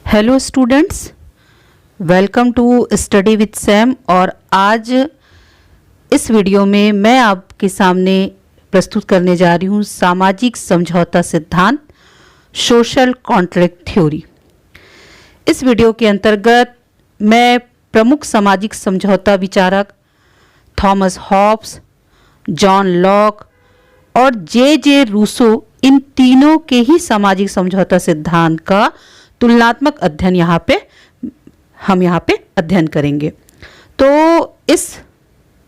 Hello students, welcome to study with Sam. और आज इस वीडियो में मैं आपके सामने प्रस्तुत करने जा रही हूँ सामाजिक समझौता सिद्धांत, सोशल कॉन्ट्रैक्ट थ्योरी। इस वीडियो के अंतर्गत मैं प्रमुख सामाजिक समझौता विचारक थॉमस हॉब्स, जॉन लॉक और जे रूसो, इन तीनों के ही सामाजिक समझौता सिद्धांत का तुलनात्मक अध्ययन हम यहाँ पे अध्ययन करेंगे। तो इस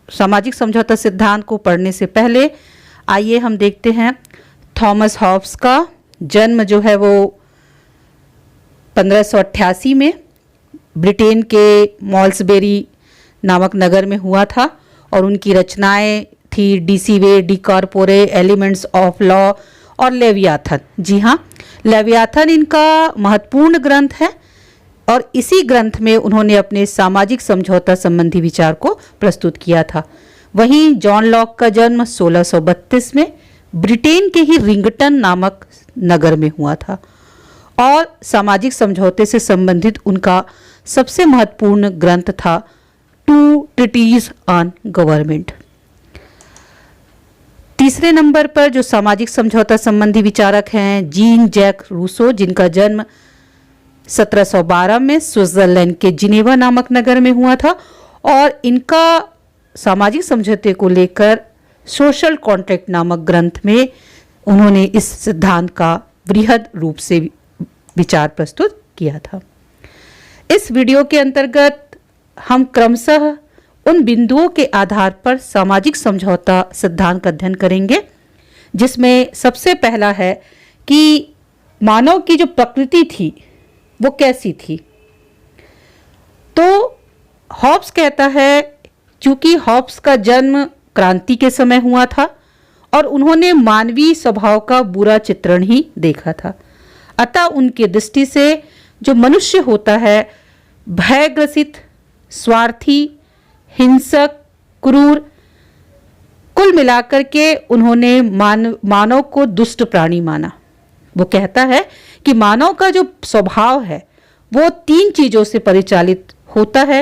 सामाजिक समझौता सिद्धांत को पढ़ने से पहले आइए हम देखते हैं थॉमस हॉब्स का जन्म जो है वो 1588 में ब्रिटेन के मॉल्सबेरी नामक नगर में हुआ था और उनकी रचनाएं थी डिसीवे, डी कॉर्पोरे, एलिमेंट्स ऑफ लॉ और लेवियाथन। जी हाँ, लेवियाथन इनका महत्वपूर्ण ग्रंथ है और इसी ग्रंथ में उन्होंने अपने सामाजिक समझौता संबंधी विचार को प्रस्तुत किया था। वहीं जॉन लॉक का जन्म 1632 में ब्रिटेन के ही रिंगटन नामक नगर में हुआ था और सामाजिक समझौते से संबंधित उनका सबसे महत्वपूर्ण ग्रंथ था टू ट्रीटीज ऑन गवर्नमेंट। तीसरे नंबर पर जो सामाजिक समझौता संबंधी विचारक हैं जीन जैक रूसो, जिनका जन्म 1712 में स्विट्जरलैंड के जिनेवा नामक नगर में हुआ था और इनका सामाजिक समझौते को लेकर सोशल कॉन्ट्रैक्ट नामक ग्रंथ में उन्होंने इस सिद्धांत का बृहद रूप से विचार प्रस्तुत किया था। इस वीडियो के अंतर्गत हम क्रमशः उन बिंदुओं के आधार पर सामाजिक समझौता सिद्धांत का अध्ययन करेंगे, जिसमें सबसे पहला है कि मानव की जो प्रकृति थी वो कैसी थी। तो हॉब्स कहता है, क्योंकि हॉब्स का जन्म क्रांति के समय हुआ था और उन्होंने मानवीय स्वभाव का बुरा चित्रण ही देखा था, अतः उनकी दृष्टि से जो मनुष्य होता है भयग्रसित, स्वार्थी, हिंसक, क्रूर, कुल मिलाकर के उन्होंने मानव को दुष्ट प्राणी माना। वो कहता है कि मानव का जो स्वभाव है वो तीन चीजों से परिचालित होता है: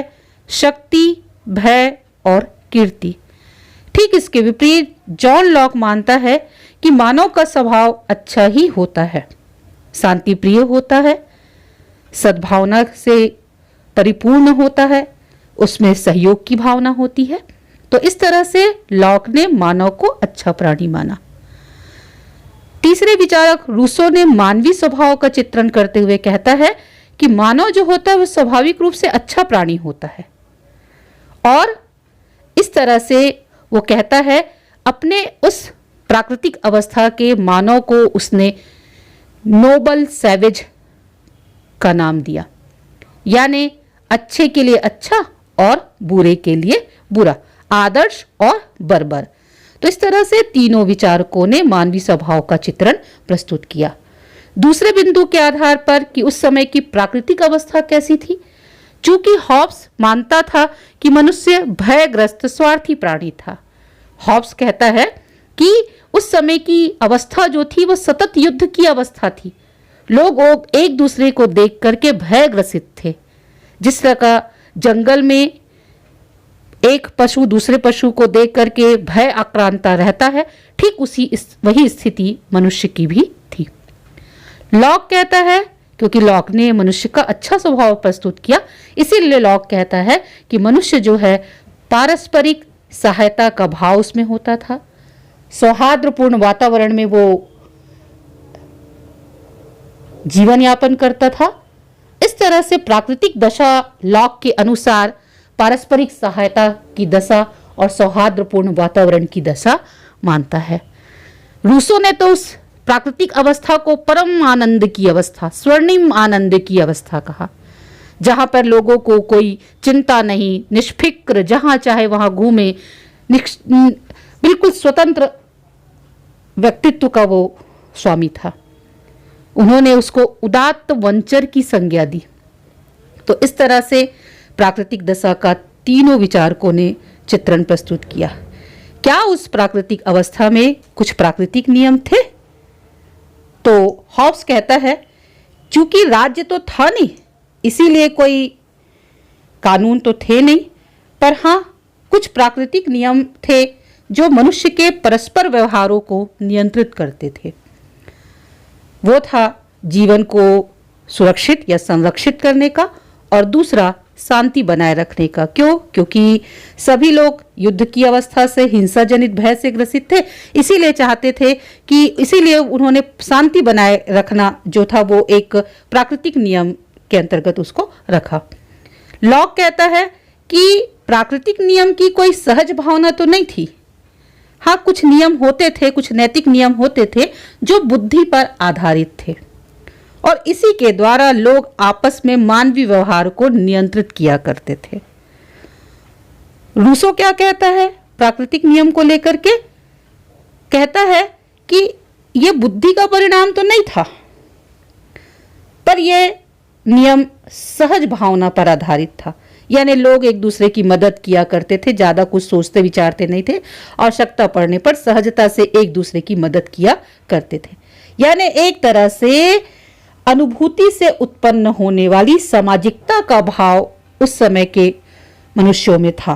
शक्ति, भय और कीर्ति। ठीक इसके विपरीत जॉन लॉक मानता है कि मानव का स्वभाव अच्छा ही होता है, शांति प्रिय होता है, सद्भावना से परिपूर्ण होता है, उसमें सहयोग की भावना होती है। तो इस तरह से लॉक ने मानव को अच्छा प्राणी माना। तीसरे विचारक रूसो ने मानवीय स्वभाव का चित्रण करते हुए कहता है कि मानव जो होता है वह स्वाभाविक रूप से अच्छा प्राणी होता है और इस तरह से वो कहता है अपने उस प्राकृतिक अवस्था के मानव को उसने नोबल सैवेज का नाम दिया, यानी अच्छे के लिए अच्छा और बुरे के लिए बुरा, आदर्श और बर्बर। तो इस तरह से तीनों विचारकों ने मानवीय स्वभाव का चित्रण प्रस्तुत किया। दूसरे बिंदु के आधार पर कि उस समय की प्राकृतिक अवस्था कैसी थी, चूंकि हॉब्स मानता था कि मनुष्य भयग्रस्त, स्वार्थी प्राणी था। हॉब्स कहता है कि उस समय की अवस्था जो थी वह सतत युद्ध की अवस्था थी। लोग एक दूसरे को देख करके भयग्रसित थे। जिस तरह का जंगल में एक पशु दूसरे पशु को देख करके भय आक्रांता रहता है, ठीक वही स्थिति मनुष्य की भी थी। लॉक कहता है, क्योंकि लॉक ने मनुष्य का अच्छा स्वभाव प्रस्तुत किया, इसीलिए लॉक कहता है कि मनुष्य जो है पारस्परिक सहायता का भाव उसमें होता था, सौहार्दपूर्ण वातावरण में वो जीवन यापन करता था। इस तरह से प्राकृतिक दशा लॉक के अनुसार पारस्परिक सहायता की दशा और सौहार्दपूर्ण वातावरण की दशा मानता है। रूसो ने तो उस प्राकृतिक अवस्था को परम आनंद की अवस्था, स्वर्णिम आनंद की अवस्था कहा, जहां पर लोगों को कोई चिंता नहीं, निष्फिक्र जहां चाहे वहां घूमे, बिल्कुल स्वतंत्र व्यक्तित्व का वो स्वामी था। उन्होंने उसको उदात्त वंचर की संज्ञा दी। तो इस तरह से प्राकृतिक दशा का तीनों विचारकों ने चित्रण प्रस्तुत किया। क्या उस प्राकृतिक अवस्था में कुछ प्राकृतिक नियम थे? तो हॉब्स कहता है चूंकि राज्य तो था नहीं, इसीलिए कोई कानून तो थे नहीं, पर हाँ कुछ प्राकृतिक नियम थे जो मनुष्य के परस्पर व्यवहारों को नियंत्रित करते थे। वो था जीवन को सुरक्षित या संरक्षित करने का, और दूसरा शांति बनाए रखने का। क्यों? क्योंकि सभी लोग युद्ध की अवस्था से, हिंसा जनित भय से ग्रसित थे, इसीलिए चाहते थे कि इसीलिए उन्होंने शांति बनाए रखना जो था वो एक प्राकृतिक नियम के अंतर्गत उसको रखा। लॉक कहता है कि प्राकृतिक नियम की कोई सहज भावना तो नहीं थी। हाँ, कुछ नियम होते थे, कुछ नैतिक नियम होते थे जो बुद्धि पर आधारित थे, और इसी के द्वारा लोग आपस में मानवीय व्यवहार को नियंत्रित किया करते थे। रूसो क्या कहता है प्राकृतिक नियम को लेकर के? कहता है कि यह बुद्धि का परिणाम तो नहीं था, पर यह नियम सहज भावना पर आधारित था। यानी लोग एक दूसरे की मदद किया करते थे, ज्यादा कुछ सोचते विचारते नहीं थे, आवश्यकता पड़ने पर सहजता से एक दूसरे की मदद किया करते थे। यानी एक तरह से अनुभूति से उत्पन्न होने वाली सामाजिकता का भाव उस समय के मनुष्यों में था,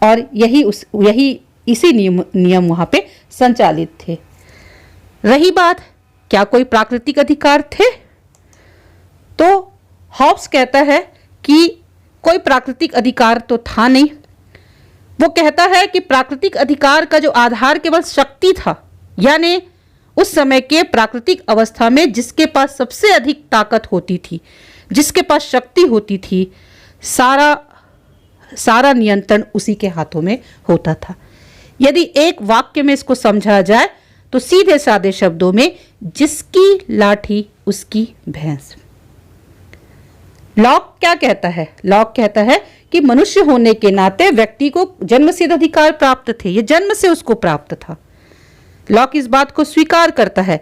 और यही इसी नियम वहां पे संचालित थे। रही बात क्या कोई प्राकृतिक अधिकार थे, तो हॉब्स कहता है कि कोई प्राकृतिक अधिकार तो था नहीं। वो कहता है कि प्राकृतिक अधिकार का जो आधार केवल शक्ति था, यानी उस समय के प्राकृतिक अवस्था में जिसके पास सबसे अधिक ताकत होती थी, जिसके पास शक्ति होती थी, सारा नियंत्रण उसी के हाथों में होता था। यदि एक वाक्य में इसको समझा जाए तो सीधे साधे शब्दों में, जिसकी लाठी उसकी भैंस। लॉक क्या कहता है? लॉक कहता है कि मनुष्य होने के नाते व्यक्ति को जन्मसिद्ध अधिकार प्राप्त थे, ये जन्म से उसको प्राप्त था। लॉक इस बात को स्वीकार करता है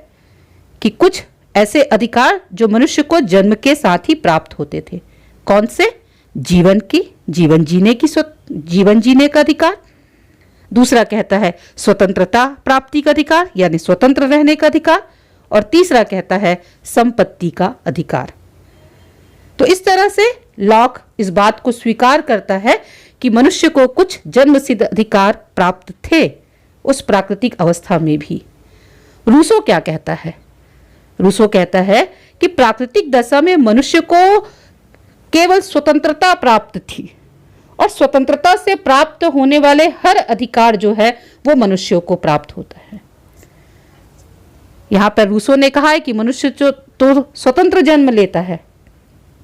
कि कुछ ऐसे अधिकार जो मनुष्य को जन्म के साथ ही प्राप्त होते थे। कौन से? जीवन जीने का अधिकार। दूसरा कहता है स्वतंत्रता प्राप्ति का अधिकार, यानी स्वतंत्र रहने का अधिकार, और तीसरा कहता है संपत्ति का अधिकार। तो इस तरह से लॉक इस बात को स्वीकार करता है कि मनुष्य को कुछ जन्मसिद्ध अधिकार प्राप्त थे उस प्राकृतिक अवस्था में भी। रूसो क्या कहता है? रूसो कहता है कि प्राकृतिक दशा में मनुष्य को केवल स्वतंत्रता प्राप्त थी, और स्वतंत्रता से प्राप्त होने वाले हर अधिकार जो है वो मनुष्यों को प्राप्त होता है। यहां पर रूसो ने कहा है कि मनुष्य जो तो स्वतंत्र जन्म लेता है,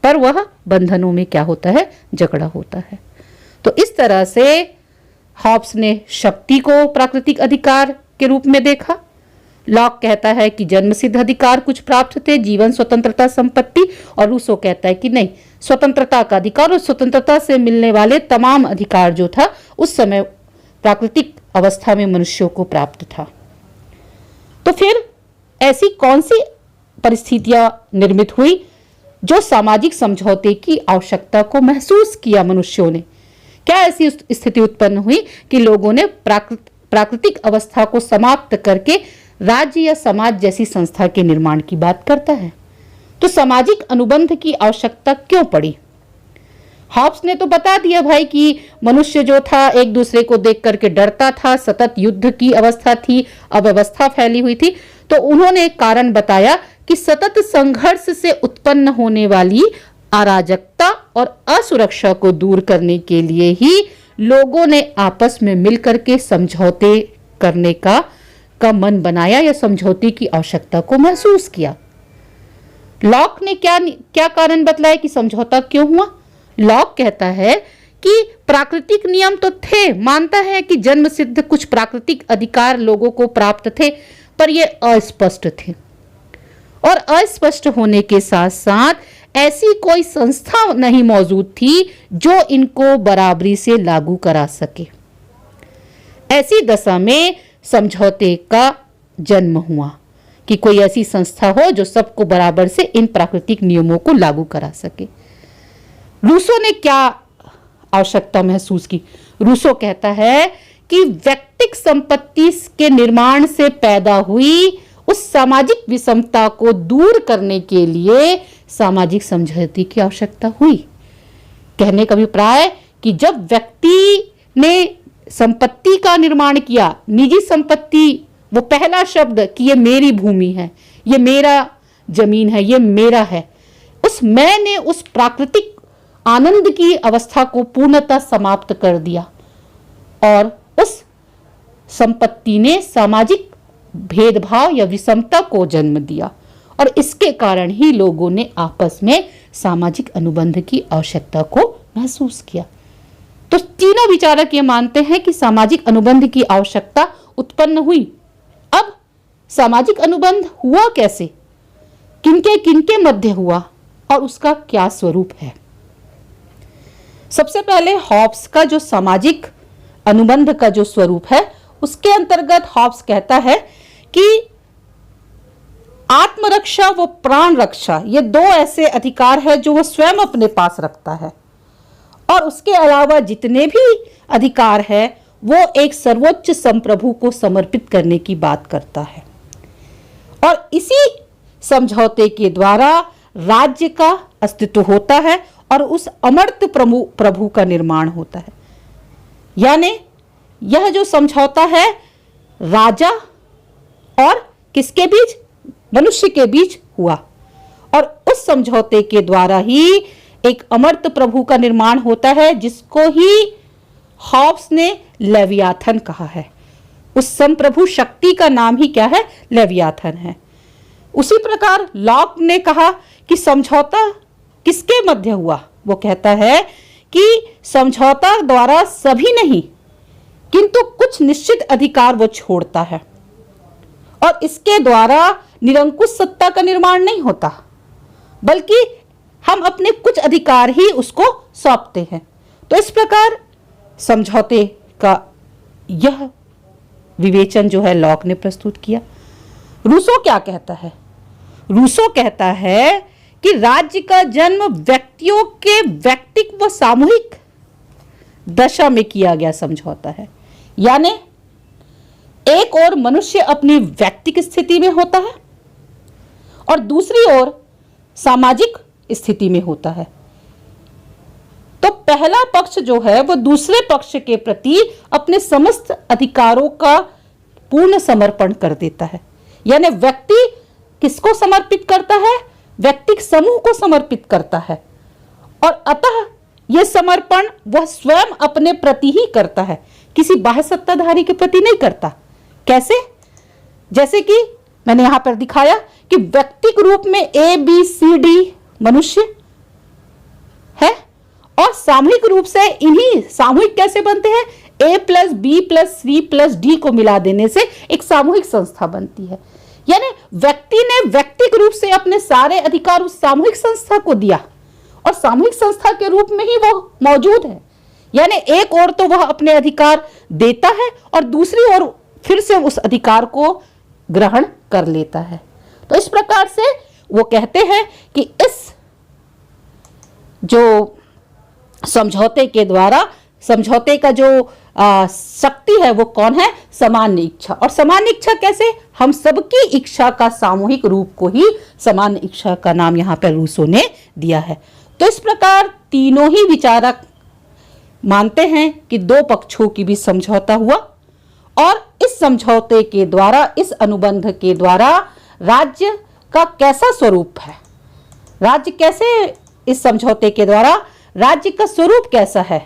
पर वह बंधनों में क्या होता है? जकड़ा होता है। तो इस तरह से हॉब्स ने शक्ति को प्राकृतिक अधिकार के रूप में देखा। लॉक कहता है कि जन्मसिद्ध अधिकार कुछ प्राप्त थे, जीवन, स्वतंत्रता, संपत्ति, और रूसो कहता है कि नहीं, स्वतंत्रता का अधिकार और स्वतंत्रता से मिलने वाले तमाम अधिकार जो था उस समय प्राकृतिक अवस्था में मनुष्यों को प्राप्त था। तो फिर ऐसी कौन सी परिस्थितियां निर्मित हुई जो सामाजिक समझौते की आवश्यकता को महसूस किया मनुष्यों ने? क्या ऐसी स्थिति उत्पन्न हुई कि लोगों ने प्राकृतिक अवस्था को समाप्त करके राज्य या समाज जैसी संस्था के निर्माण की बात करता है? तो सामाजिक अनुबंध की आवश्यकता क्यों पड़ी? हॉब्स ने तो बता दिया भाई कि मनुष्य जो था एक दूसरे को देख करके डरता था, सतत युद्ध की अवस्था थी, अव्यवस्था फैली हुई थी। तो उन्होंने एक कारण बताया कि सतत संघर्ष से उत्पन्न होने वाली अराजकता और असुरक्षा को दूर करने के लिए ही लोगों ने आपस में मिलकर के समझौते करने का मन बनाया, या समझौते की आवश्यकता को महसूस किया। लॉक ने क्या कारण बतलाया कि समझौता क्यों हुआ? लॉक कहता है कि प्राकृतिक नियम तो थे, मानता है कि जन्म सिद्ध कुछ प्राकृतिक अधिकार लोगों को प्राप्त थे, पर ये अस्पष्ट थे, और अस्पष्ट होने के साथ साथ ऐसी कोई संस्था नहीं मौजूद थी जो इनको बराबरी से लागू करा सके। ऐसी दशा में समझौते का जन्म हुआ कि कोई ऐसी संस्था हो जो सबको बराबर से इन प्राकृतिक नियमों को लागू करा सके। रूसो ने क्या आवश्यकता महसूस की? रूसो कहता है कि व्यक्तिक संपत्ति के निर्माण से पैदा हुई उस सामाजिक विषमता को दूर करने के लिए सामाजिक समझौते की आवश्यकता हुई। कहने का अभिप्राय कि जब व्यक्ति ने संपत्ति का निर्माण किया, निजी संपत्ति, वो पहला शब्द कि ये मेरी भूमि है, ये मेरा जमीन है, ये मेरा है, उस मैं ने उस प्राकृतिक आनंद की अवस्था को पूर्णतः समाप्त कर दिया और उस संपत्ति ने सामाजिक भेदभाव या विषमता को जन्म दिया और इसके कारण ही लोगों ने आपस में सामाजिक अनुबंध की आवश्यकता को महसूस किया। तो तीनों विचारक ये मानते हैं कि सामाजिक अनुबंध की आवश्यकता उत्पन्न हुई। अब सामाजिक अनुबंध हुआ कैसे, किनके किनके मध्य हुआ और उसका क्या स्वरूप है। सबसे पहले हॉब्स का जो सामाजिक अनुबंध का जो स्वरूप है, उसके अंतर्गत हॉब्स कहता है कि आत्मरक्षा व प्राण रक्षा ये दो ऐसे अधिकार है जो वह स्वयं अपने पास रखता है और उसके अलावा जितने भी अधिकार है वो एक सर्वोच्च संप्रभु को समर्पित करने की बात करता है और इसी समझौते के द्वारा राज्य का अस्तित्व होता है और उस अमर्त्य प्रभु का निर्माण होता है। यानी यह जो समझौता है राजा और किसके बीच, मनुष्य के बीच हुआ और उस समझौते के द्वारा ही एक अमर्त्य प्रभु का निर्माण होता है जिसको ही हॉब्स ने लेवियाथन कहा है। उस संप्रभु शक्ति का नाम ही क्या है, लेवियाथन है। उसी प्रकार लॉक ने कहा कि समझौता किसके मध्य हुआ, वो कहता है कि समझौता द्वारा सभी नहीं किंतु कुछ निश्चित अधिकार वो छोड़ता है और इसके द्वारा निरंकुश सत्ता का निर्माण नहीं होता बल्कि हम अपने कुछ अधिकार ही उसको सौंपते हैं। तो इस प्रकार समझौते का यह विवेचन जो है लॉक ने प्रस्तुत किया। रूसो क्या कहता है, रूसो कहता है कि राज्य का जन्म व्यक्तियों के व्यक्तिक व सामूहिक दशा में किया गया समझौता है। यानी एक ओर मनुष्य अपनी व्यक्तिक स्थिति में होता है और दूसरी ओर सामाजिक स्थिति में होता है। तो पहला पक्ष जो है वो दूसरे पक्ष के प्रति अपने समस्त अधिकारों का पूर्ण समर्पण कर देता है। यानी व्यक्ति किसको समर्पित करता है, व्यक्तिक समूह को समर्पित करता है और अतः यह समर्पण वह स्वयं अपने प्रति ही करता है, किसी बाह्य सत्ताधारी के प्रति नहीं करता। कैसे, जैसे कि मैंने यहां पर दिखाया कि व्यक्तिक रूप में ए बी सी डी मनुष्य है और सामूहिक रूप से इन्हीं सामूहिक कैसे बनते हैं, A plus B plus C plus D को मिला देने से एक सामूहिक संस्था बनती है। यानी व्यक्ति ने व्यक्तिक रूप से अपने सारे अधिकार उस सामूहिक संस्था को दिया और सामूहिक संस्था के रूप में ही वो मौजूद है। यानी एक ओर तो वह अपने अधिकार देता है और दूसरी ओर फिर से उस अधिकार को ग्रहण कर लेता है। तो इस प्रकार से वो कहते हैं कि इस जो समझौते के द्वारा समझौते का जो शक्ति है वो कौन है, सामान्य इच्छा। और सामान्य इच्छा कैसे, हम सबकी इच्छा का सामूहिक रूप को ही सामान्य इच्छा का नाम यहाँ पर रूसो ने दिया है। तो इस प्रकार तीनों ही विचारक मानते हैं कि दो पक्षों की भी समझौता हुआ और इस समझौते के द्वारा, इस अनुबंध के द्वारा राज्य का कैसा स्वरूप है, राज्य कैसे, इस समझौते के द्वारा राज्य का स्वरूप कैसा है।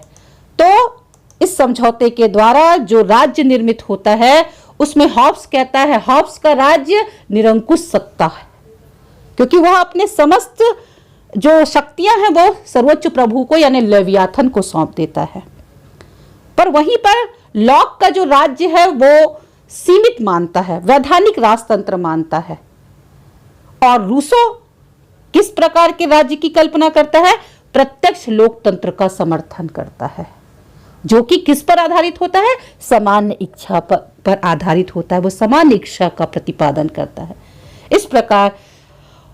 तो इस समझौते के द्वारा जो राज्य निर्मित होता है उसमें हॉब्स कहता है हॉब्स का राज्य निरंकुश सत्ता है, क्योंकि वह अपने समस्त जो शक्तियां हैं वो सर्वोच्च प्रभु को यानी लेवियाथन को सौंप देता है। पर वहीं पर लॉक का जो राज्य है वो सीमित मानता है, वैधानिक राजतंत्र मानता है। और रूसो किस प्रकार के राज्य की कल्पना करता है, प्रत्यक्ष लोकतंत्र का समर्थन करता है, जो कि किस पर आधारित होता है, सामान्य इच्छा पर आधारित होता है। वो सामान्य इच्छा का प्रतिपादन करता है। इस प्रकार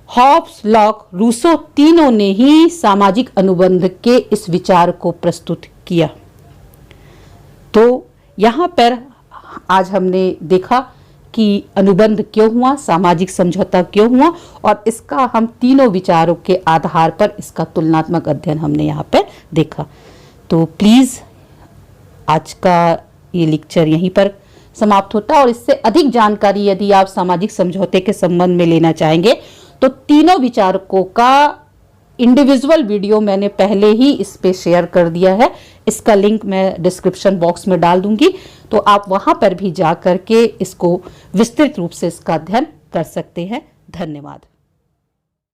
हॉब्स, लॉक, रूसो तीनों ने ही सामाजिक अनुबंध के इस विचार को प्रस्तुत किया। तो यहाँ पर आज हमने देखा कि अनुबंध क्यों हुआ, सामाजिक समझौता क्यों हुआ, और इसका हम तीनों विचारों के आधार पर इसका तुलनात्मक अध्ययन हमने यहाँ पे देखा। तो प्लीज़ आज का ये लेक्चर यहीं पर समाप्त होता है, और इससे अधिक जानकारी यदि आप सामाजिक समझौते के संबंध में लेना चाहेंगे तो तीनों विचारकों का इंडिविजुअल वीडियो मैंने पहले ही इस पे शेयर कर दिया है। इसका लिंक मैं डिस्क्रिप्शन बॉक्स में डाल दूंगी, तो आप वहां पर भी जा करके इसको विस्तृत रूप से इसका अध्ययन कर सकते हैं। धन्यवाद।